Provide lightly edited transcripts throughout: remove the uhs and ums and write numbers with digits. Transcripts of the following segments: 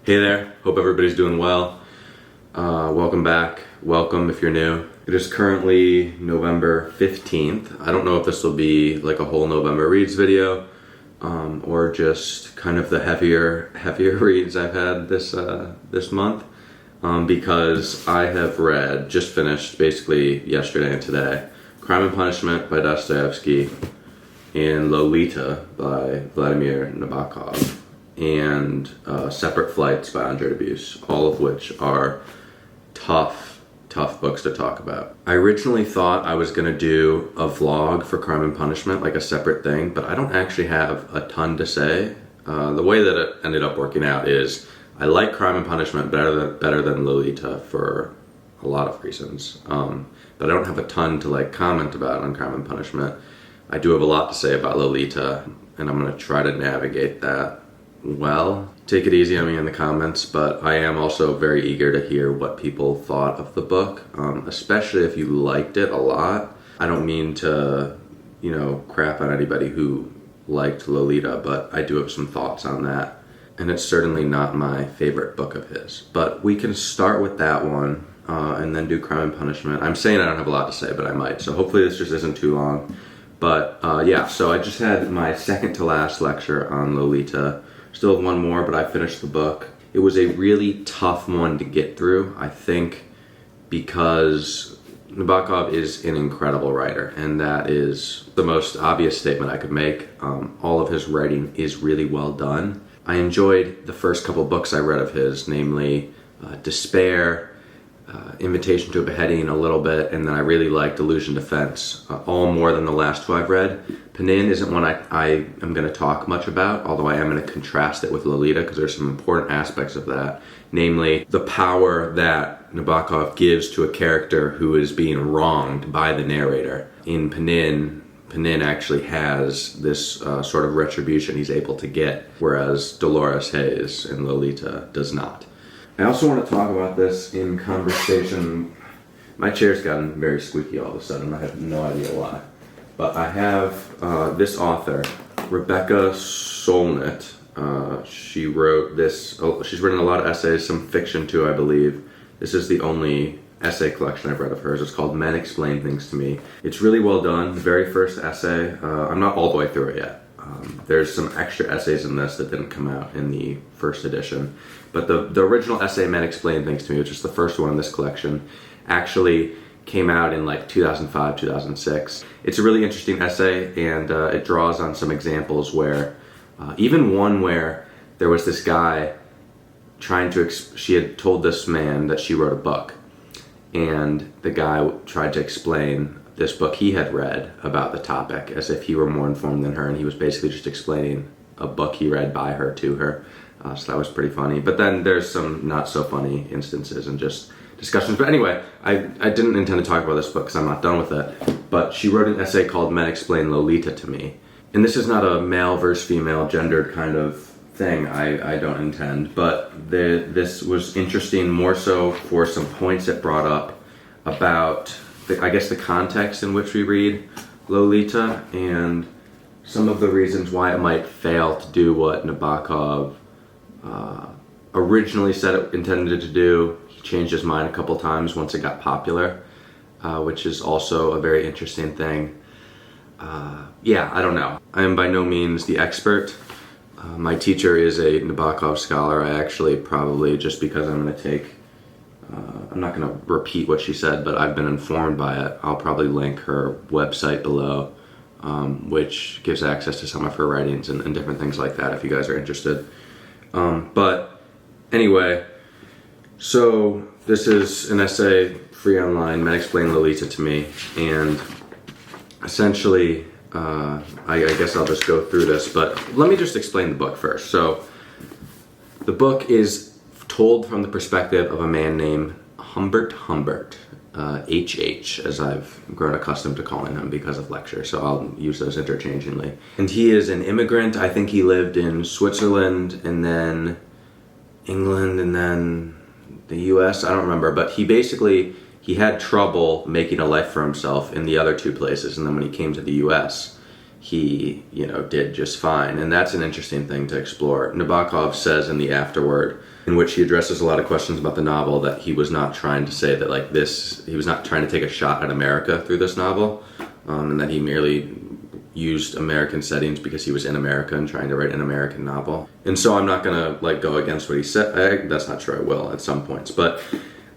Hey there, hope everybody's doing well. Welcome back. Welcome if you're new. It is currently November 15th. I don't know if this will be like a whole November reads video or just kind of the heavier reads I've had this month because I have read, just finished basically yesterday and today, Crime and Punishment by Dostoevsky and Lolita by Vladimir Nabokov and Separate Flights by Dubus, all of which are tough books to talk about. I originally thought I was going to do a vlog for Crime and Punishment, like a separate thing, but I don't actually have a ton to say. The way that it ended up working out is I like Crime and Punishment better than Lolita for a lot of reasons, but I don't have a ton to like comment about on Crime and Punishment. I do have a lot to say about Lolita, and I'm going to try to navigate that well. Take it easy on me in the comments, but I am also very eager to hear what people thought of the book, especially if you liked it a lot. I don't mean to, crap on anybody who liked Lolita, but I do have some thoughts on that, and it's certainly not my favorite book of his. But we can start with that one, and then do Crime and Punishment. I'm saying I don't have a lot to say, but I might, so hopefully this just isn't too long. But yeah, so I just had my second to last lecture on Lolita. Still have one more, but I finished the book. It was a really tough one to get through, I think, because Nabokov is an incredible writer, and that is the most obvious statement I could make. All of his writing is really well done. I enjoyed the first couple books I read of his, namely Despair, Invitation to a Beheading a little bit, and then I really liked Illusion Defense, all more than the last two I've read. Penin isn't one I am going to talk much about, although I am going to contrast it with Lolita because there's some important aspects of that, namely the power that Nabokov gives to a character who is being wronged by the narrator. In Penin actually has this sort of retribution he's able to get, whereas Dolores Hayes in Lolita does not. I also want to talk about this in conversation. My chair's gotten very squeaky all of a sudden. I have no idea why. But I have this author, Rebecca Solnit. She wrote this. She's written a lot of essays, some fiction too, I believe. This is the only essay collection I've read of hers. It's called Men Explain Things to Me. It's really well done. The very first essay, I'm not all the way through it yet. There's some extra essays in this that didn't come out in the first edition. But the original essay, Men Explain Things to Me, which is the first one in this collection, actually came out in like 2005, 2006. It's a really interesting essay, and it draws on some examples where, even one where there was this guy she had told this man that she wrote a book, and the guy tried to explain this book he had read about the topic as if he were more informed than her, and he was basically just explaining a book he read by her to her. So that was pretty funny. But then there's some not so funny instances and just discussions. But anyway, I didn't intend to talk about this book because I'm not done with it. But she wrote an essay called Men Explain Lolita to Me. And this is not a male versus female gendered kind of thing, I don't intend. But this was interesting more so for some points it brought up about the context in which we read Lolita and some of the reasons why it might fail to do what Nabokov originally said it intended to do. He changed his mind a couple times once it got popular, which is also a very interesting thing. Yeah, I don't know. I am by no means the expert. My teacher is a Nabokov scholar. I actually probably, just because I'm going to take I'm not going to repeat what she said, but I've been informed by it. I'll probably link her website below, which gives access to some of her writings and different things like that if you guys are interested. But anyway, so this is an essay free online, Men Explain Lolita to Me, and essentially, I guess I'll just go through this, but let me just explain the book first. So the book is told from the perspective of a man named Humbert, HH, as I've grown accustomed to calling him because of lecture, so I'll use those interchangingly. And he is an immigrant. I think he lived in Switzerland and then England and then the US, I don't remember, but he had trouble making a life for himself in the other two places, and then when he came to the US, he, did just fine. And that's an interesting thing to explore. Nabokov says in the afterword, in which he addresses a lot of questions about the novel, that he was not trying to say that he was not trying to take a shot at America through this novel, and that he merely used American settings because he was in America and trying to write an American novel. And so I'm not gonna go against what he said. That's not true. I will at some points, but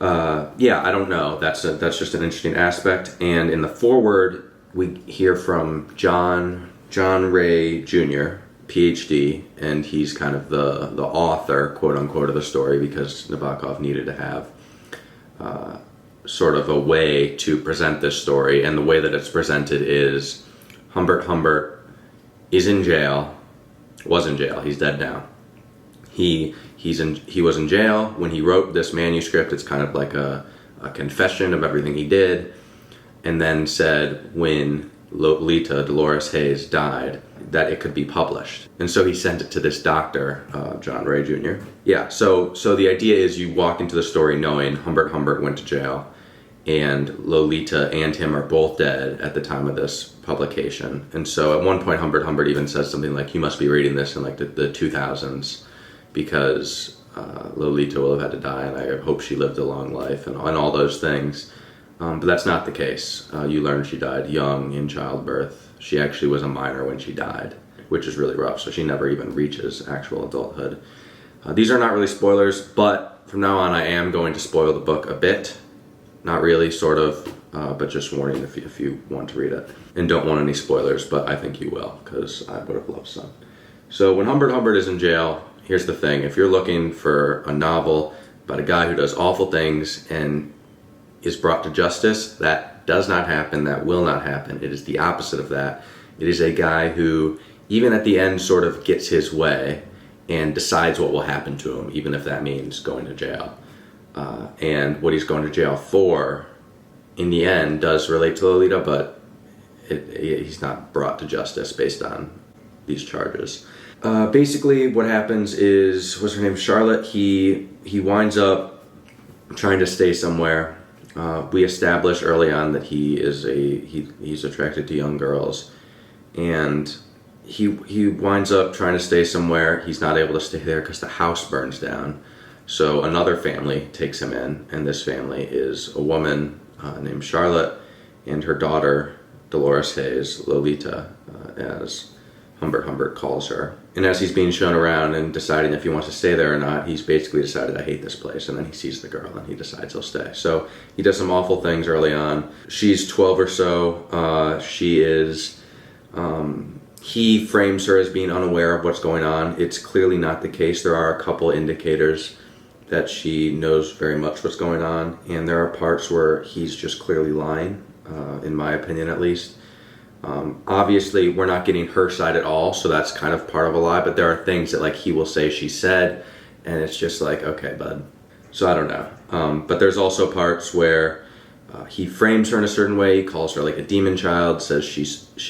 I don't know. That's just an interesting aspect. And in the foreword, we hear from John Ray Jr., PhD, and he's kind of the author, quote unquote, of the story, because Nabokov needed to have sort of a way to present this story. And the way that it's presented is Humbert Humbert is in jail, was in jail, he's dead now. He was in jail when he wrote this manuscript. It's kind of like a confession of everything he did, and then said when Lolita, Dolores Hayes, died, that it could be published. And so he sent it to this doctor, John Ray Jr. Yeah, so the idea is you walk into the story knowing Humbert Humbert went to jail, and Lolita and him are both dead at the time of this publication. And so at one point Humbert Humbert even says something like, you must be reading this in the 2000s, because Lolita will have had to die, and I hope she lived a long life, and all those things. But that's not the case. You learn she died young in childbirth. She actually was a minor when she died, which is really rough, so she never even reaches actual adulthood. These are not really spoilers, but from now on I am going to spoil the book a bit. Not really, sort of, but just warning if you want to read it. And don't want any spoilers, but I think you will, because I would have loved some. So when Humbert Humbert is in jail, here's the thing. If you're looking for a novel about a guy who does awful things and is brought to justice, that does not happen, that will not happen. It is the opposite of that. It is a guy who, even at the end, sort of gets his way and decides what will happen to him, even if that means going to jail. And what he's going to jail for, in the end, does relate to Lolita, but he's not brought to justice based on these charges. Basically, what happens is, what's her name, Charlotte, he winds up trying to stay somewhere. We establish early on that he's attracted to young girls, and he winds up trying to stay somewhere. He's not able to stay there because the house burns down. So another family takes him in, and this family is a woman named Charlotte and her daughter, Dolores Hayes, Lolita, as Humbert Humbert calls her. And as he's being shown around and deciding if he wants to stay there or not, he's basically decided, I hate this place, and then he sees the girl and he decides he'll stay. So he does some awful things early on. She's 12 or so. He frames her as being unaware of what's going on. It's clearly not the case. There are a couple indicators that she knows very much what's going on, and there are parts where he's just clearly lying, in my opinion at least. Obviously, we're not getting her side at all, so that's kind of part of a lie, but there are things that he will say she said, and it's just like, okay, bud. So I don't know. But there's also parts where he frames her in a certain way. He calls her like a demon child, says she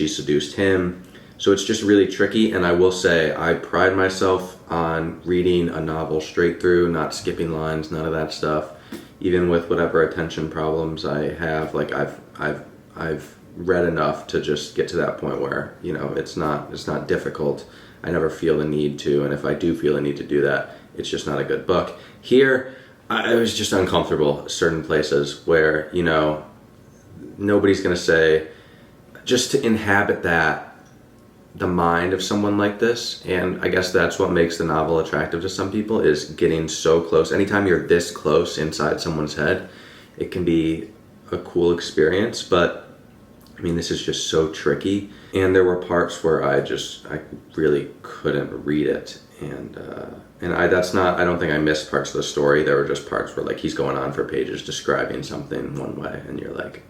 seduced him. So it's just really tricky, and I will say I pride myself on reading a novel straight through, not skipping lines, none of that stuff. Even with whatever attention problems I have, I've read enough to just get to that point where it's not difficult. I never feel the need to, and if I do feel the need to do that, it's just not a good book. Here, I was just uncomfortable at certain places where nobody's gonna say, just to inhabit the mind of someone like this, and I guess that's what makes the novel attractive to some people, is getting so close. Anytime you're this close inside someone's head, it can be a cool experience, but I mean, this is just so tricky, and there were parts where I really couldn't read it, and I don't think I missed parts of the story. There were just parts where he's going on for pages describing something one way, and you're like,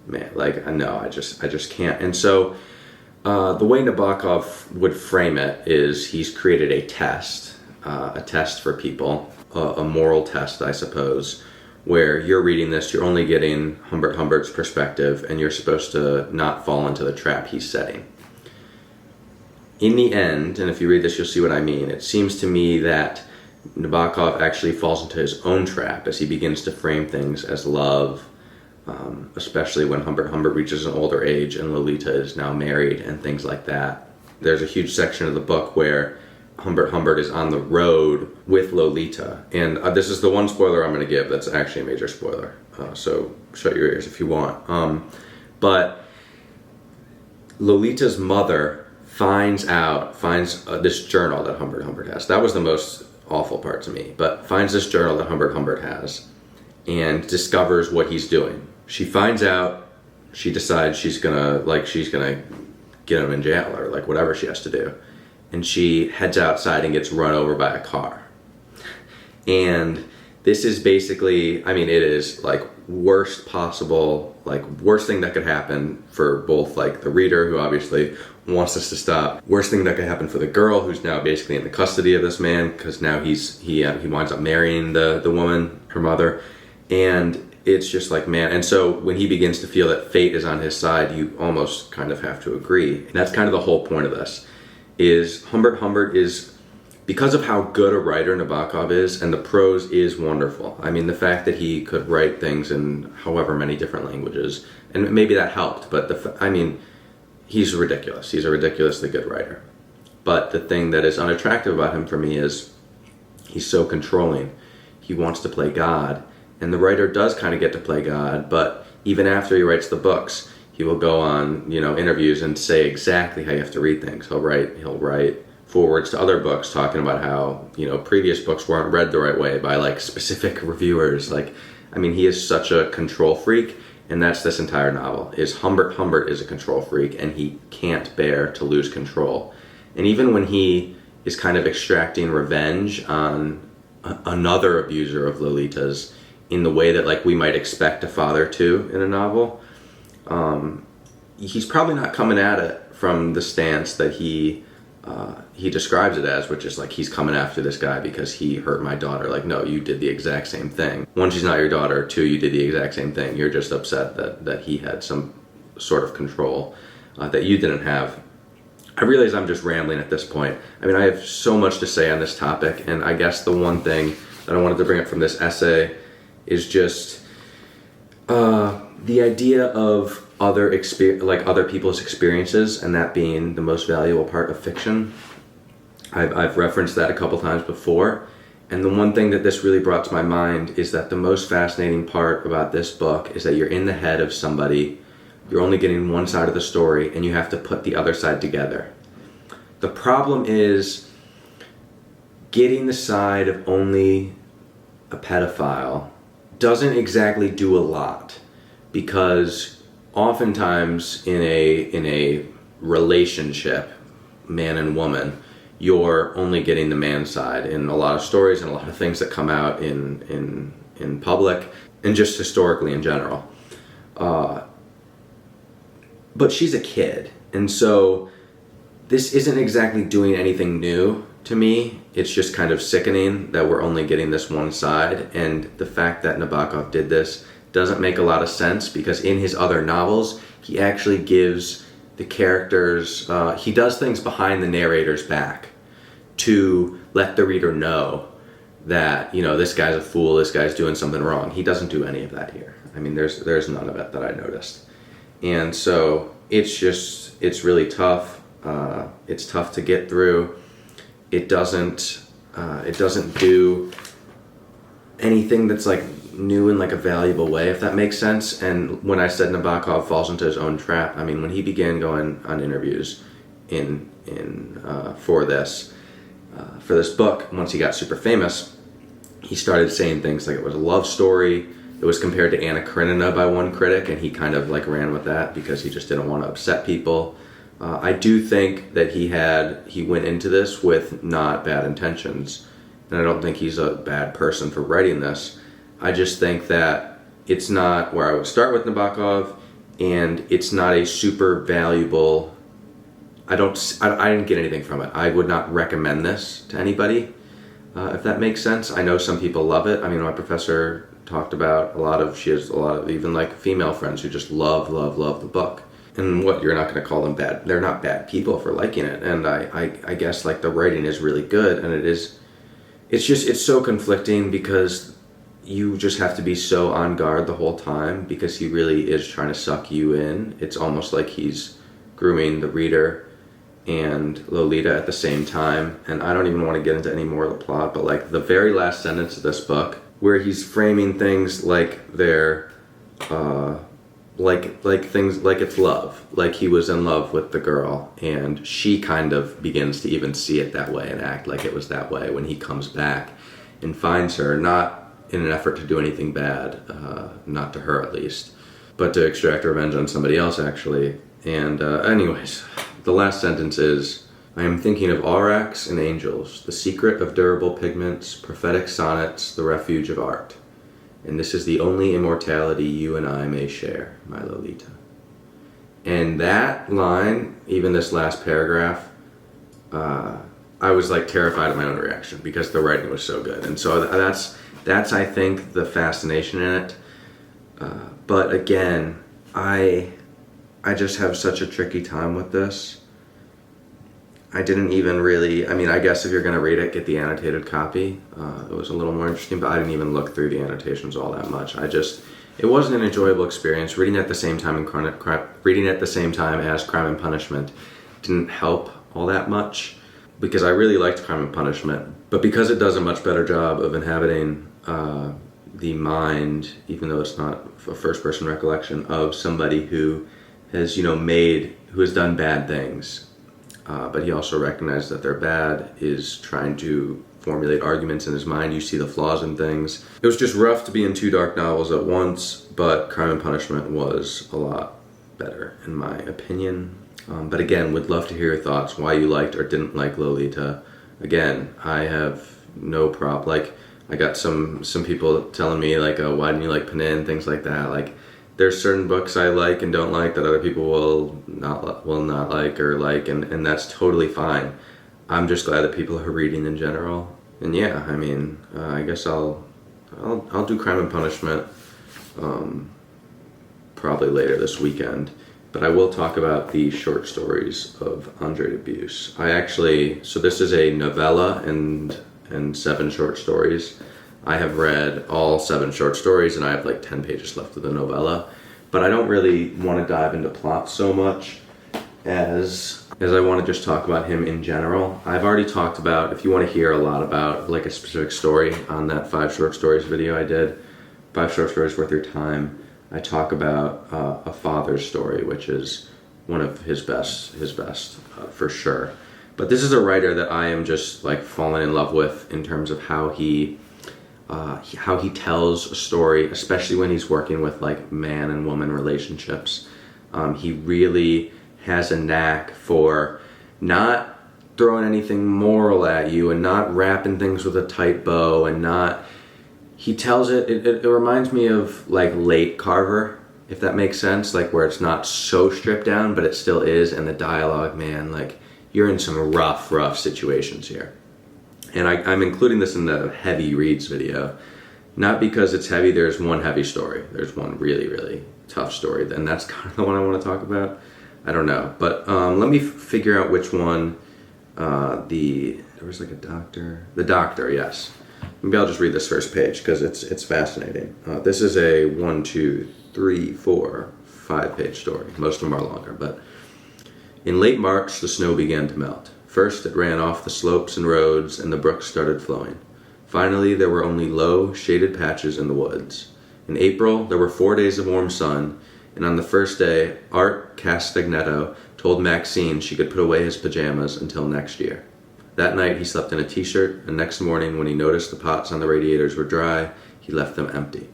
man, no, I just can't. And so the way Nabokov would frame it is he's created a test for people, a moral test, I suppose, where you're reading this, you're only getting Humbert Humbert's perspective, and you're supposed to not fall into the trap he's setting. In the end, and if you read this, you'll see what I mean, it seems to me that Nabokov actually falls into his own trap as he begins to frame things as love, especially when Humbert reaches an older age and Lolita is now married and things like that. There's a huge section of the book where Humbert is on the road with Lolita, and this is the one spoiler I'm going to give that's actually a major spoiler, so shut your ears if you want. But Lolita's mother finds this journal that Humbert has. That was the most awful part to me, but finds this journal that Humbert has and discovers what he's doing. She finds out, she decides she's gonna get him in jail or like whatever she has to do. And she heads outside and gets run over by a car. And this is basically, I mean, it is like worst thing that could happen for both like the reader, who obviously wants this to stop, worst thing that could happen for the girl, who's now basically in the custody of this man, because now he winds up marrying the woman, her mother. And it's just like, man. And so when he begins to feel that fate is on his side, you almost kind of have to agree. And that's kind of the whole point of this, is Humbert is, because of how good a writer Nabokov is, and the prose is wonderful. I mean, the fact that he could write things in however many different languages, and maybe that helped, but he's ridiculous. He's a ridiculously good writer. But the thing that is unattractive about him for me is he's so controlling. He wants to play God, and the writer does kind of get to play God, but even after he writes the books, he will go on, interviews and say exactly how you have to read things. He'll write forwards to other books talking about how, previous books weren't read the right way by like specific reviewers. He is such a control freak, and that's this entire novel. Humbert is a control freak, and he can't bear to lose control. And even when he is kind of extracting revenge on another abuser of Lolita's in the way that like we might expect a father to in a novel, he's probably not coming at it from the stance that he describes it as, which is like, he's coming after this guy because he hurt my daughter. Like, no, you did the exact same thing. One, she's not your daughter. Two, you did the exact same thing. You're just upset that he had some sort of control that you didn't have. I realize I'm just rambling at this point. I mean, I have so much to say on this topic, and I guess the one thing that I wanted to bring up from this essay is just the idea of other people's experiences, and that being the most valuable part of fiction. I've referenced that a couple times before, and the one thing that this really brought to my mind is that the most fascinating part about this book is that you're in the head of somebody, you're only getting one side of the story, and you have to put the other side together. The problem is getting the side of only a pedophile doesn't exactly do a lot, because oftentimes in a relationship, man and woman, you're only getting the man's side in a lot of stories and a lot of things that come out in public and just historically in general. But she's a kid, and so this isn't exactly doing anything new to me. It's just kind of sickening that we're only getting this one side, and the fact that Nabokov did this doesn't make a lot of sense, because in his other novels, he actually gives the characters, he does things behind the narrator's back to let the reader know that, this guy's a fool, this guy's doing something wrong. He doesn't do any of that here. I mean, there's none of it that I noticed. And so it's really tough. It's tough to get through. It doesn't do anything that's like new in like a valuable way, if that makes sense. And when I said Nabokov falls into his own trap, I mean, when he began going on interviews for this book, once he got super famous, he started saying things like it was a love story. It was compared to Anna Karenina by one critic, and he kind of like ran with that because he just didn't want to upset people. I do think that he went into this with not bad intentions, and I don't think he's a bad person for writing this. I just think that it's not where I would start with Nabokov, and it's not a super valuable. I didn't get anything from it. I would not recommend this to anybody, if that makes sense. I know some people love it. I mean, my professor talked about she has a lot of even like female friends who just love the book. And you're not going to call them bad. They're not bad people for liking it. And I guess like the writing is really good, and it's so conflicting, because you just have to be so on guard the whole time because he really is trying to suck you in. It's almost like he's grooming the reader and Lolita at the same time. And I don't even want to get into any more of the plot, but like the very last sentence of this book, where he's framing things like they're like things like it's love, like he was in love with the girl, and she kind of begins to even see it that way and act like it was that way when he comes back and finds her, not in an effort to do anything bad, not to her at least, but to extract revenge on somebody else actually. And anyways, the last sentence is, I am thinking of aurochs and angels, the secret of durable pigments, prophetic sonnets, the refuge of art. And this is the only immortality you and I may share, my Lolita. And that line, even this last paragraph, I was like terrified of my own reaction because the writing was so good. And so that's I think the fascination in it. But again, I just have such a tricky time with this. I didn't even really, I mean, I guess if you're going to read it, get the annotated copy. It was a little more interesting, but I didn't even look through the annotations all that much. It wasn't an enjoyable experience. Reading at the same time as Crime and Punishment didn't help all that much because I really liked Crime and Punishment. But because it does a much better job of inhabiting the mind, even though it's not a first-person recollection of somebody who has, who has done bad things, but he also recognized that they're bad, is trying to formulate arguments in his mind. You see the flaws in things. It was just rough to be in two dark novels at once, but Crime and Punishment was a lot better, in my opinion. But again, would love to hear your thoughts, why you liked or didn't like Lolita. Again, I have no problem. Like, I got some people telling me, like, oh, why didn't you like Panin, things like that. Like, there's certain books I like and don't like that other people will not like or like, and that's totally fine. I'm just glad that people are reading in general. And yeah, I mean, I guess I'll do Crime and Punishment probably later this weekend. But I will talk about the short stories of Andre Dubus. So this is a novella and 7 short stories. I have read all 7 short stories and I have like 10 pages left of the novella, but I don't really want to dive into plot so much as I want to just talk about him in general. I've already talked about, if you want to hear a lot about like a specific story on that 5 short stories video I did, 5 short stories worth your time, I talk about a father's story, which is one of his best for sure. But this is a writer that I am just like falling in love with in terms of how he tells a story, especially when he's working with like man and woman relationships. He really has a knack for not throwing anything moral at you and not wrapping things with a tight bow and not, he tells it reminds me of like late Carver, if that makes sense, like where it's not so stripped down, but it still is, and the dialogue, man, like you're in some rough situations here. And I'm including this in the heavy reads video, not because it's heavy. There's one heavy story. There's one really tough story, and that's kind of the one I want to talk about. I don't know, but let me figure out which one. There was like a doctor. The doctor, yes. Maybe I'll just read this first page because it's fascinating. This is a 1, 2, 3, 4, 5 page story. Most of them are longer, but in late March, the snow began to melt. First, it ran off the slopes and roads, and the brooks started flowing. Finally, there were only low, shaded patches in the woods. In April, there were 4 days of warm sun, and on the first day, Art Castagnetto told Maxine she could put away his pajamas until next year. That night, he slept in a t-shirt, and next morning, when he noticed the pots on the radiators were dry, he left them empty.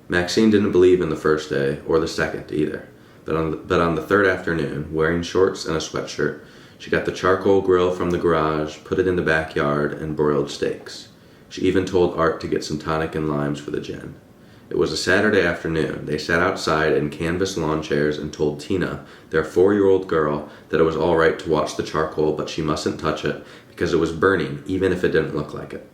Maxine didn't believe in the first day, or the second either. But on the third afternoon, wearing shorts and a sweatshirt, she got the charcoal grill from the garage, put it in the backyard, and broiled steaks. She even told Art to get some tonic and limes for the gin. It was a Saturday afternoon. They sat outside in canvas lawn chairs and told Tina, their 4-year-old girl, that it was all right to watch the charcoal, but she mustn't touch it because it was burning, even if it didn't look like it.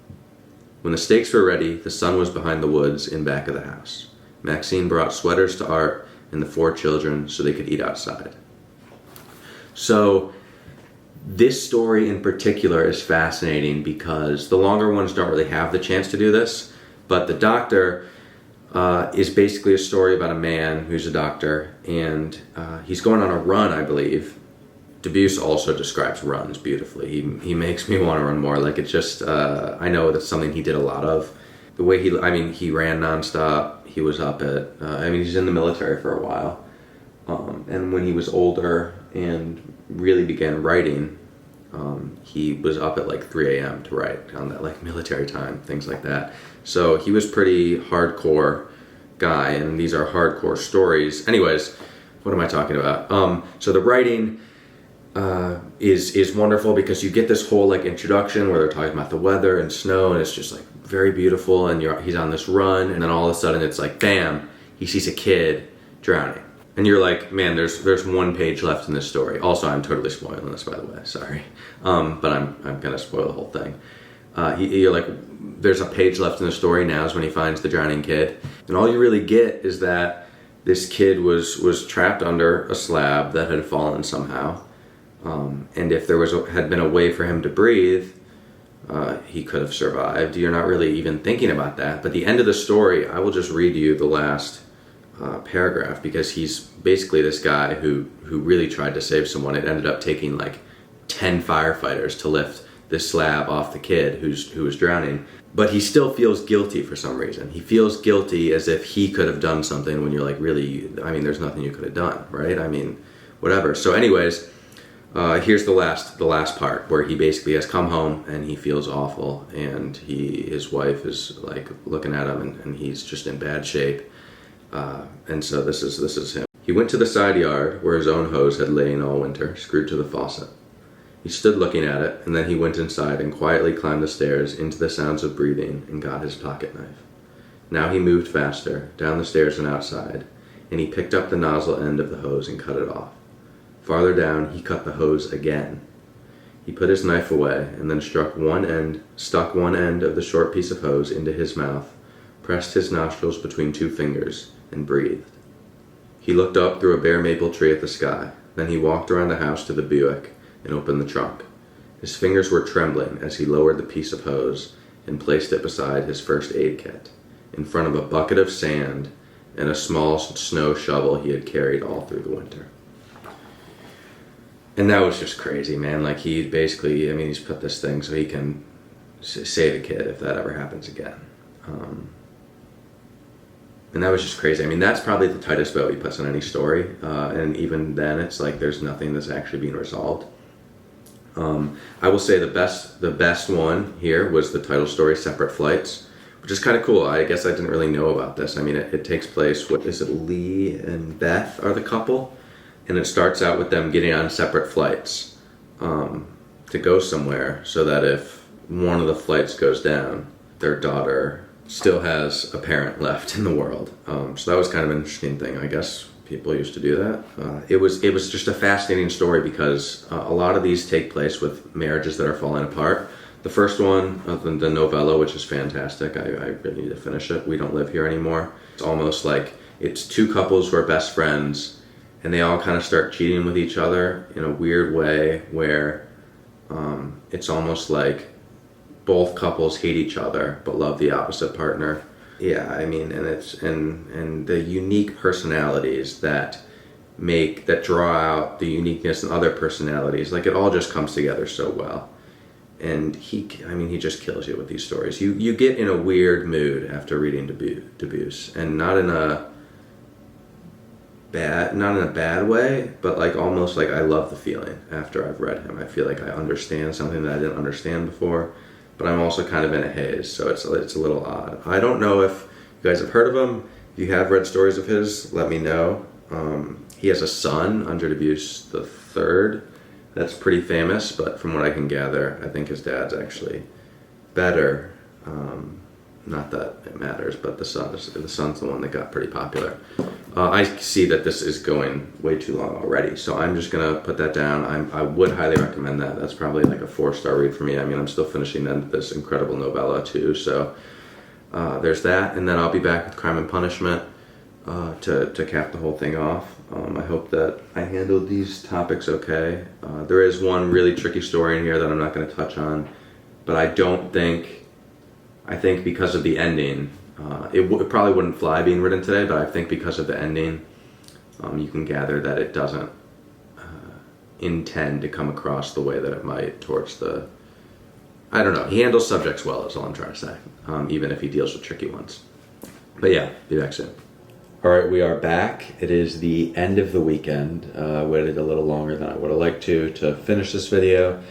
When the steaks were ready, the sun was behind the woods in back of the house. Maxine brought sweaters to Art and the 4 children so they could eat outside. So this story in particular is fascinating because the longer ones don't really have the chance to do this. But The Doctor is basically a story about a man who's a doctor, and he's going on a run, I believe. Dubus also describes runs beautifully. He makes me want to run more. Like, it's just, I know that's something he did a lot of. The way he ran nonstop. He was up at, he's in the military for a while. And when he was older and really began writing, he was up at like 3 a.m. to write on that like military time, things like that. So he was pretty hardcore guy, and these are hardcore stories. Anyways, what am I talking about? So the writing is wonderful because you get this whole like introduction where they're talking about the weather and snow, and it's just like very beautiful, and he's on this run, and then all of a sudden it's like bam, he sees a kid drowning. And you're like, man, there's 1 page left in this story. Also, I'm totally spoiling this, by the way. Sorry, but I'm gonna spoil the whole thing. You're like, there's a page left in the story. Now is when he finds the drowning kid, and all you really get is that this kid was trapped under a slab that had fallen somehow, and if there had been a way for him to breathe, he could have survived. You're not really even thinking about that. But the end of the story, I will just read you the last paragraph, because he's basically this guy who really tried to save someone. It ended up taking like 10 firefighters to lift this slab off the kid who was drowning, but he still feels guilty for some reason. He feels guilty as if he could have done something, when you're like, really, there's nothing you could have done, right? Whatever. So anyways, here's the last part where he basically has come home and he feels awful, and his wife is like looking at him, and he's just in bad shape. And so this is him. He went to the side yard where his own hose had lain all winter, screwed to the faucet. He stood looking at it, and then he went inside and quietly climbed the stairs into the sounds of breathing and got his pocket knife. Now he moved faster, down the stairs and outside, and he picked up the nozzle end of the hose and cut it off. Farther down, he cut the hose again. He put his knife away and then stuck one end of the short piece of hose into his mouth, pressed his nostrils between 2 fingers, and breathed. He looked up through a bare maple tree at the sky. Then he walked around the house to the Buick and opened the trunk. His fingers were trembling as he lowered the piece of hose and placed it beside his first aid kit, in front of a bucket of sand and a small snow shovel he had carried all through the winter. And that was just crazy, man. Like, he basically, he's put this thing so he can save a kid if that ever happens again. And that was just crazy. That's probably the tightest bow he puts on any story. And even then, it's like there's nothing that's actually being resolved. I will say the best one here was the title story, Separate Flights, which is kind of cool. I guess I didn't really know about this. It takes place, Lee and Beth are the couple? And it starts out with them getting on separate flights to go somewhere, so that if one of the flights goes down, their daughter still has a parent left in the world. So that was kind of an interesting thing. I guess people used to do that. It was just a fascinating story, because a lot of these take place with marriages that are falling apart. The first one, the novella, which is fantastic. I really need to finish it. We Don't Live Here Anymore. It's almost like it's 2 couples who are best friends, and they all kind of start cheating with each other in a weird way, where it's almost like both couples hate each other but love the opposite partner. Yeah, and the unique personalities that draw out the uniqueness in other personalities, like, it all just comes together so well. And he just kills you with these stories. You get in a weird mood after reading Dubus, and not in a bad way, but like almost like I love the feeling after I've read him. I feel like I understand something that I didn't understand before, but I'm also kind of in a haze, so it's a little odd. I don't know if you guys have heard of him. If you have read stories of his, let me know. He has a son, Andre Dubus the Third, that's pretty famous, but from what I can gather, I think his dad's actually better. Not that it matters, but the son's the one that got pretty popular. I see that this is going way too long already, so I'm just gonna put that down. I would highly recommend that. That's probably like a 4-star read for me. I'm still finishing this incredible novella too, so there's that. And then I'll be back with Crime and Punishment to cap the whole thing off. I hope that I handled these topics okay. There is one really tricky story in here that I'm not going to touch on, but I don't think I think because of the ending, it probably wouldn't fly being written today, but I think because of the ending, you can gather that it doesn't intend to come across the way that it might towards the... I don't know. He handles subjects well, is all I'm trying to say, even if he deals with tricky ones. But yeah, be back soon. All right, we are back. It is the end of the weekend. Waited a little longer than I would have liked to finish this video.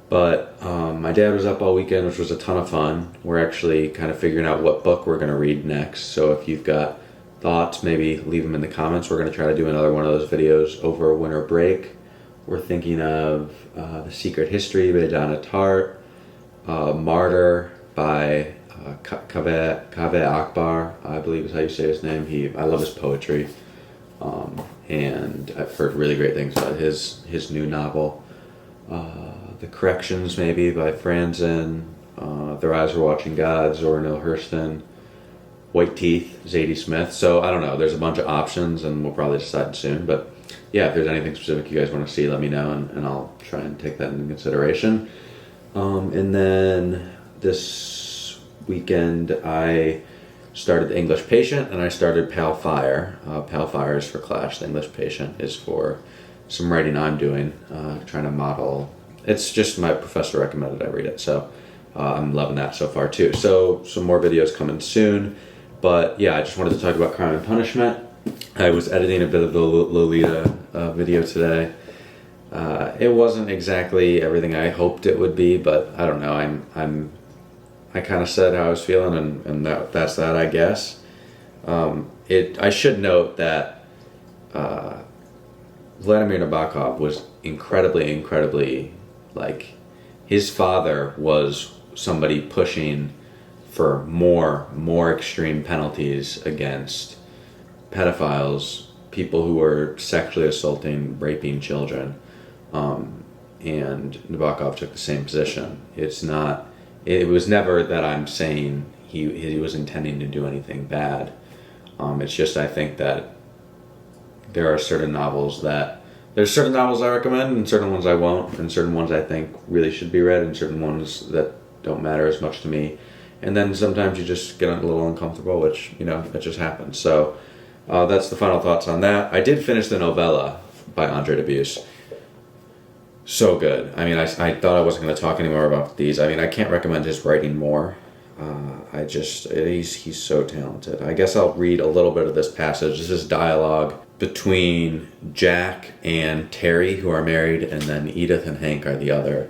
But my dad was up all weekend, which was a ton of fun. We're actually kind of figuring out what book we're going to read next. So if you've got thoughts, maybe leave them in the comments. We're going to try to do another one of those videos over winter break. We're thinking of The Secret History by Donna Tartt, Martyr by Kaveh Akbar, I believe is how you say his name. I love his poetry, and I've heard really great things about his new novel. The Corrections, maybe, by Franzen, Their Eyes Were Watching God, Zora Neale Hurston, White Teeth, Zadie Smith. So I don't know, there's a bunch of options, and we'll probably decide soon. But yeah, if there's anything specific you guys want to see, let me know, and I'll try and take that into consideration. And then this weekend I started The English Patient, and I started Pale Fire. Pale Fire is for Clash. The English Patient is for some writing I'm doing, trying to model. It's just my professor recommended I read it, so I'm loving that so far too. So some more videos coming soon. But yeah, I just wanted to talk about Crime and Punishment. I was editing a bit of the Lolita video today. It wasn't exactly everything I hoped it would be, but I don't know. I kind of said how I was feeling, and that's that, I guess. I should note that Vladimir Nabokov was incredibly, like, his father was somebody pushing for more extreme penalties against pedophiles, people who were sexually assaulting, raping children, and Nabokov took the same position. It was never that I'm saying he was intending to do anything bad. It's just I think that there's certain novels I recommend, and certain ones I won't, and certain ones I think really should be read, and certain ones that don't matter as much to me. And then sometimes you just get a little uncomfortable, which, it just happens. So that's the final thoughts on that. I did finish the novella by Andre Dubus. So good. I mean, I thought I wasn't going to talk anymore about these. I mean, I can't recommend his writing more. He's so talented. I guess I'll read a little bit of this passage. This is dialogue between Jack and Terry, who are married, and then Edith and Hank are the other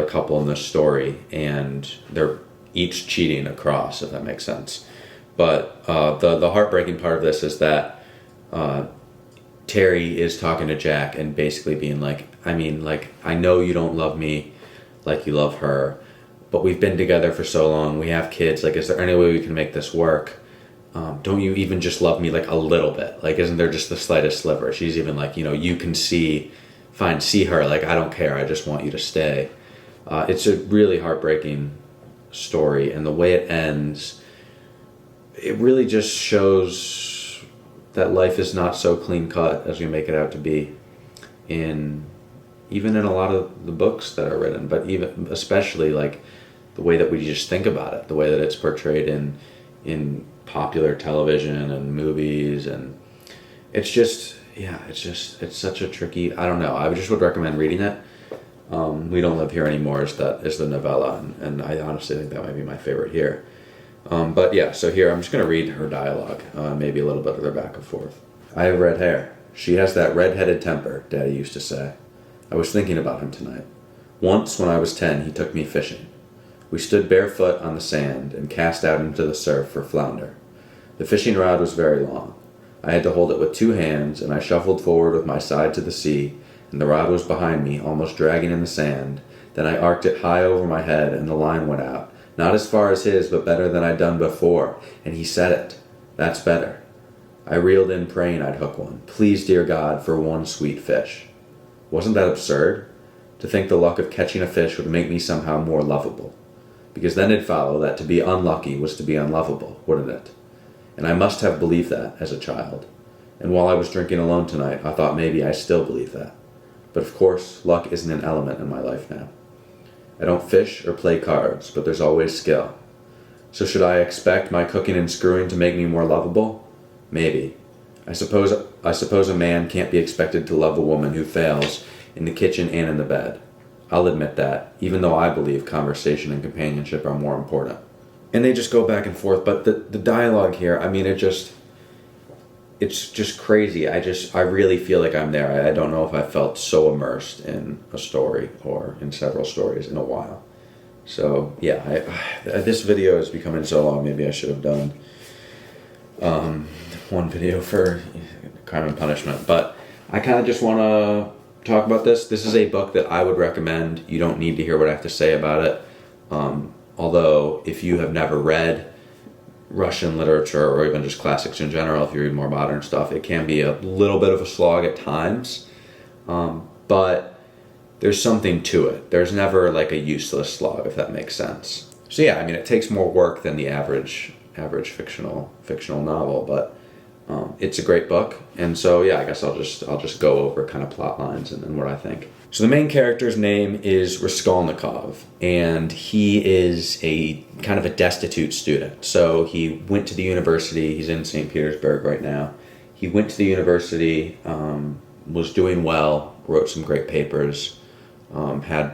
couple in this story, and they're each cheating across, if that makes sense. But the heartbreaking part of this is that Terry is talking to Jack and basically being like, I know you don't love me like you love her, but we've been together for so long, we have kids, like, is there any way we can make this work? Don't you even just love me, like, a little bit? Like, isn't there just the slightest sliver? She's even like, you can see her, like, I don't care, I just want you to stay. It's a really heartbreaking story, and the way it ends, it really just shows that life is not so clean cut as we make it out to be, even in a lot of the books that are written, but even especially like the way that we just think about it, the way that it's portrayed in popular television and movies, and it's such a tricky, I don't know, I just would recommend reading it. We Don't Live Here Anymore is the novella, and I honestly think that might be my favorite here. But yeah, so here I'm just going to read her dialogue, maybe a little bit of their back and forth. I have red hair. She has that red-headed temper, Daddy used to say. I was thinking about him tonight. Once, when I was 10, he took me fishing. We stood barefoot on the sand and cast out into the surf for flounder. The fishing rod was very long. I had to hold it with 2 hands, and I shuffled forward with my side to the sea, and the rod was behind me, almost dragging in the sand. Then I arced it high over my head, and the line went out. Not as far as his, but better than I'd done before, and he said it. That's better. I reeled in praying I'd hook one. Please, dear God, for one sweet fish. Wasn't that absurd? To think the luck of catching a fish would make me somehow more lovable. Because then it'd follow that to be unlucky was to be unlovable, wouldn't it? And I must have believed that as a child. And while I was drinking alone tonight, I thought maybe I still believe that. But of course, luck isn't an element in my life now. I don't fish or play cards, but there's always skill. So should I expect my cooking and screwing to make me more lovable? Maybe. I suppose a man can't be expected to love a woman who fails in the kitchen and in the bed. I'll admit that, even though I believe conversation and companionship are more important. And they just go back and forth, but the dialogue here, I mean, it's just crazy. I really feel like I'm there. I don't know if I felt so immersed in a story or in several stories in a while. So yeah, this video is becoming so long. Maybe I should have done one video for Crime and Punishment. But I kind of just want to talk about this. This is a book that I would recommend. You don't need to hear what I have to say about it. Although if you have never read Russian literature or even just classics in general, if you read more modern stuff, it can be a little bit of a slog at times. But there's something to it. There's never like a useless slog, if that makes sense. So yeah, I mean, it takes more work than the average fictional novel, but it's a great book. And so yeah, I guess I'll just go over kind of plot lines and what I think. So the main character's name is Raskolnikov, and he is a kind of a destitute student. So he went to the university. He's in St. Petersburg right now. He went to the university, was doing well, wrote some great papers,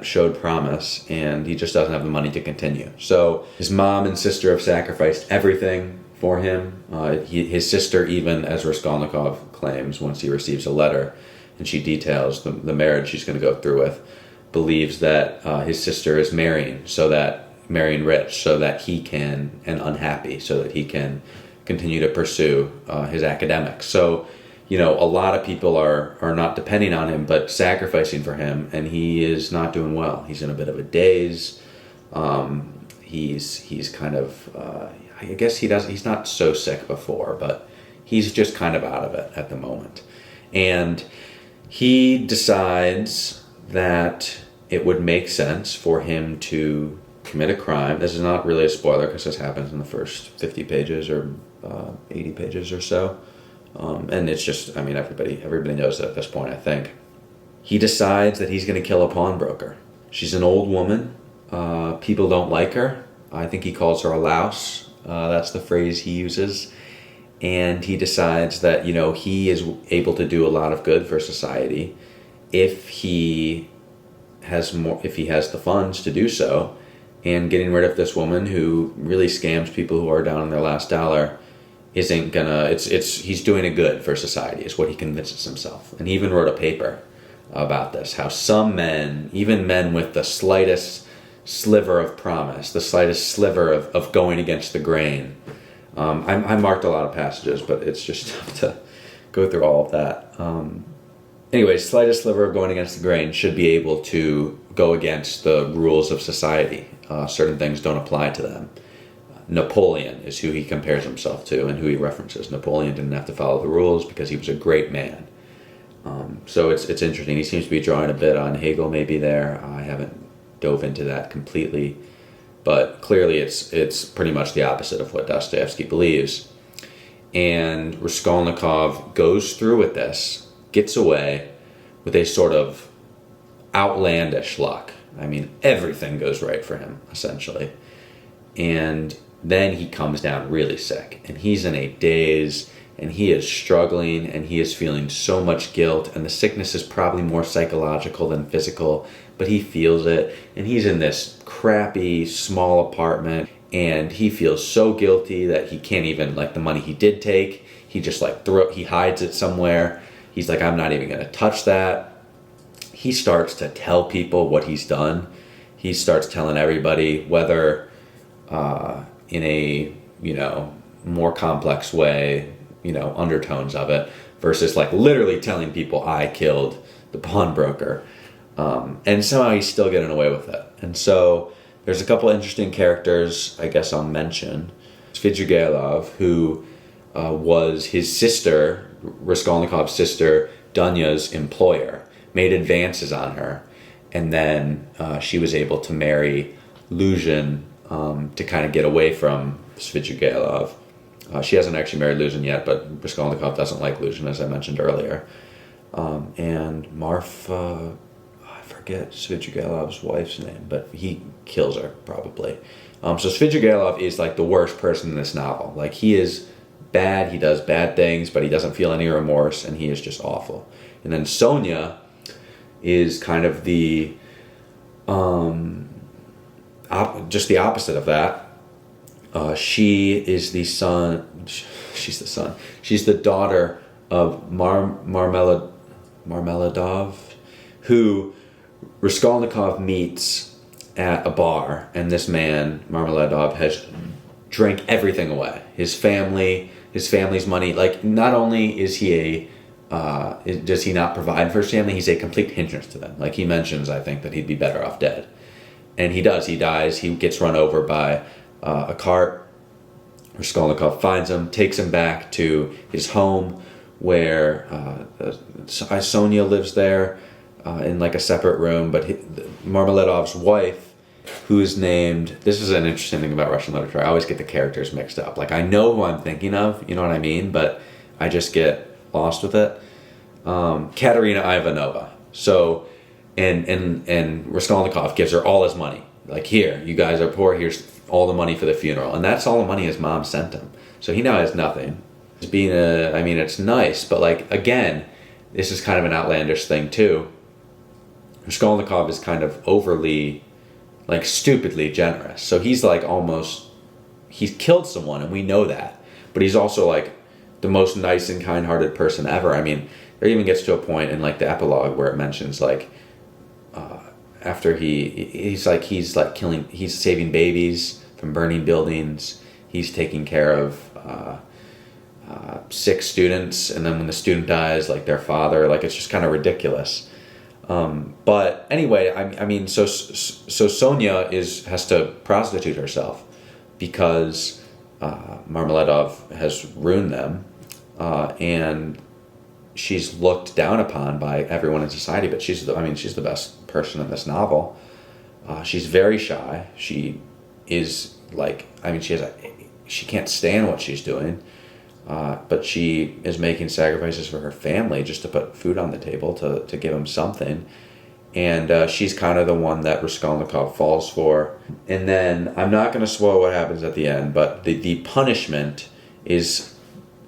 showed promise, and he just doesn't have the money to continue. So his mom and sister have sacrificed everything for him. His sister, even, as Raskolnikov claims, once he receives a letter, and she details the marriage she's going to go through with, believes that his sister is marrying rich so that he can, and unhappy, so that he can continue to pursue his academics. So, you know, a lot of people are not depending on him, but sacrificing for him, and he is not doing well. He's in a bit of a daze. He's kind of, I guess he's not so sick before, but he's just kind of out of it at the moment. And he decides that it would make sense for him to commit a crime. This is not really a spoiler because this happens in the first 50 pages or 80 pages or so. And it's just, I mean, everybody knows it at this point, I think. He decides that he's going to kill a pawnbroker. She's an old woman. People don't like her. I think he calls her a louse. That's the phrase he uses. And he decides that, you know, he is able to do a lot of good for society if he has the funds to do so. And getting rid of this woman who really scams people who are down on their last dollar isn't gonna, he's doing a good for society is what he convinces himself. And he even wrote a paper about this, how some men, even men with the slightest sliver of promise, the slightest sliver of going against the grain. I marked a lot of passages, but it's just tough to go through all of that. Anyway, slightest sliver of going against the grain should be able to go against the rules of society. Certain things don't apply to them. Napoleon is who he compares himself to and who he references. Napoleon didn't have to follow the rules because he was a great man. So it's interesting. He seems to be drawing a bit on Hegel maybe there. I haven't dove into that completely. But clearly it's pretty much the opposite of what Dostoevsky believes. And Raskolnikov goes through with this, gets away with a sort of outlandish luck. I mean, everything goes right for him, essentially. And then he comes down really sick, and he's in a daze, and he is struggling, and he is feeling so much guilt, and the sickness is probably more psychological than physical, but he feels it, and he's in this crappy, small apartment, and he feels so guilty that he can't even, like, the money he did take, he just, like, he hides it somewhere. He's like, I'm not even going to touch that. He starts to tell people what he's done. He starts telling everybody, whether in a, you know, more complex way, you know, undertones of it, versus like literally telling people I killed the pawnbroker. And somehow he's still getting away with it. And so there's a couple interesting characters I guess I'll mention. Svidrigailov, who was his sister, Raskolnikov's sister, Dunya's employer, made advances on her. And then she was able to marry Luzhin to kind of get away from Svidrigailov. She hasn't actually married Luzhin yet, but Raskolnikov doesn't like Luzhin, as I mentioned earlier. And Marfa, I forget Svidrigaïlov's wife's name, but he kills her probably. So Svidrigaïlov is like the worst person in this novel. Like, he is bad, he does bad things, but he doesn't feel any remorse, and he is just awful. And then Sonia is kind of the just the opposite of that. She is the son. She's the son. She's the daughter of Marmeladov, who Raskolnikov meets at a bar, and this man Marmeladov has drank everything away. His family's money. Like, not only is he does he not provide for his family, he's a complete hindrance to them. Like, he mentions, I think, that he'd be better off dead. And he does. He dies. He gets run over by a cart. Raskolnikov finds him, takes him back to his home, where Sonia lives there in like a separate room. But Marmeladov's wife, who is named... This is an interesting thing about Russian literature. I always get the characters mixed up. Like, I know who I'm thinking of, you know what I mean? But I just get lost with it. Katerina Ivanova. So, and Raskolnikov gives her all his money. Like, here, you guys are poor, here's all the money for the funeral. And that's all the money his mom sent him. So he now has nothing. It's it's nice, but like, again, this is kind of an outlandish thing too. Raskolnikov is kind of overly, like, stupidly generous. So he's like he's killed someone, and we know that. But he's also like the most nice and kind-hearted person ever. I mean, there even gets to a point in like the epilogue where it mentions like after he's saving babies from burning buildings. He's taking care of sick students, and then when the student dies, like, their father, like, it's just kind of ridiculous. But anyway, I mean, so Sonia has to prostitute herself because Marmeladov has ruined them, and she's looked down upon by everyone in society. But she's the best person in this novel. She's very shy. She is like, she can't stand what she's doing, but she is making sacrifices for her family just to put food on the table, to give them something. And she's kind of the one that Raskolnikov falls for. And then, I'm not going to spoil what happens at the end, but the punishment is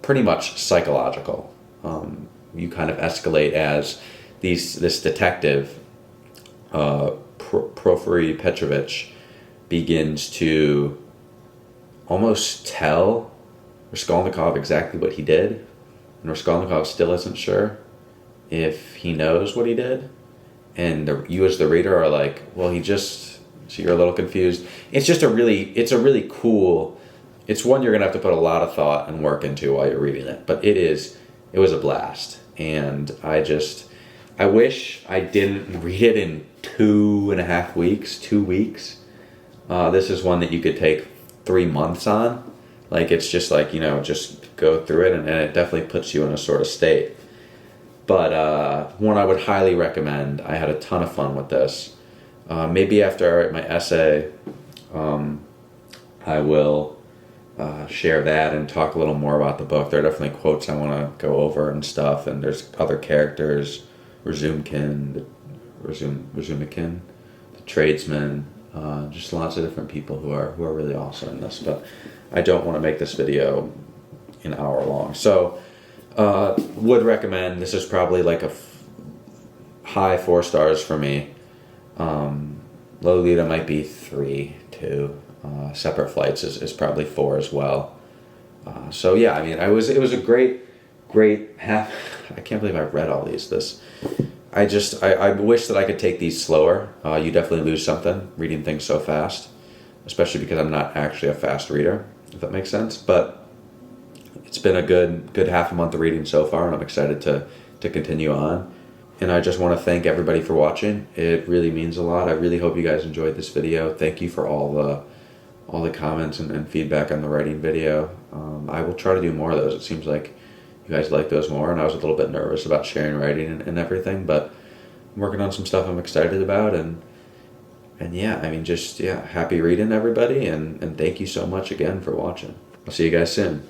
pretty much psychological. You kind of escalate as this detective, Porfiry Petrovich, begins to almost tell Raskolnikov exactly what he did, and Raskolnikov still isn't sure if he knows what he did, and you as the reader are like, well, so you're a little confused. It's a really cool, it's one you're gonna have to put a lot of thought and work into while you're reading it, but it was a blast. And I wish I didn't read it in 2.5 weeks, 2 weeks. This is one that you could take 3 months on. Like, it's just like, just go through it, and it definitely puts you in a sort of state. But one I would highly recommend. I had a ton of fun with this. Maybe after I write my essay, I will share that and talk a little more about the book. There are definitely quotes I want to go over and stuff, and there's other characters, Razumikin, the tradesman, just lots of different people who are really awesome in this. But I don't want to make this video an hour long, so would recommend. This is probably like a high 4 stars for me. Lolita might be 3, 2. Separate Flights is probably 4 as well. So yeah, it was a great half. I can't believe I've read all these. I wish that I could take these slower. You definitely lose something reading things so fast, especially because I'm not actually a fast reader, if that makes sense. But it's been a good half a month of reading so far, and I'm excited to continue on. And I just want to thank everybody for watching. It really means a lot. I really hope you guys enjoyed this video. Thank you for all the comments and feedback on the writing video. I will try to do more of those. It seems like you guys like those more, and I was a little bit nervous about sharing writing and everything, but I'm working on some stuff I'm excited about, and yeah, happy reading, everybody, and thank you so much again for watching. I'll see you guys soon.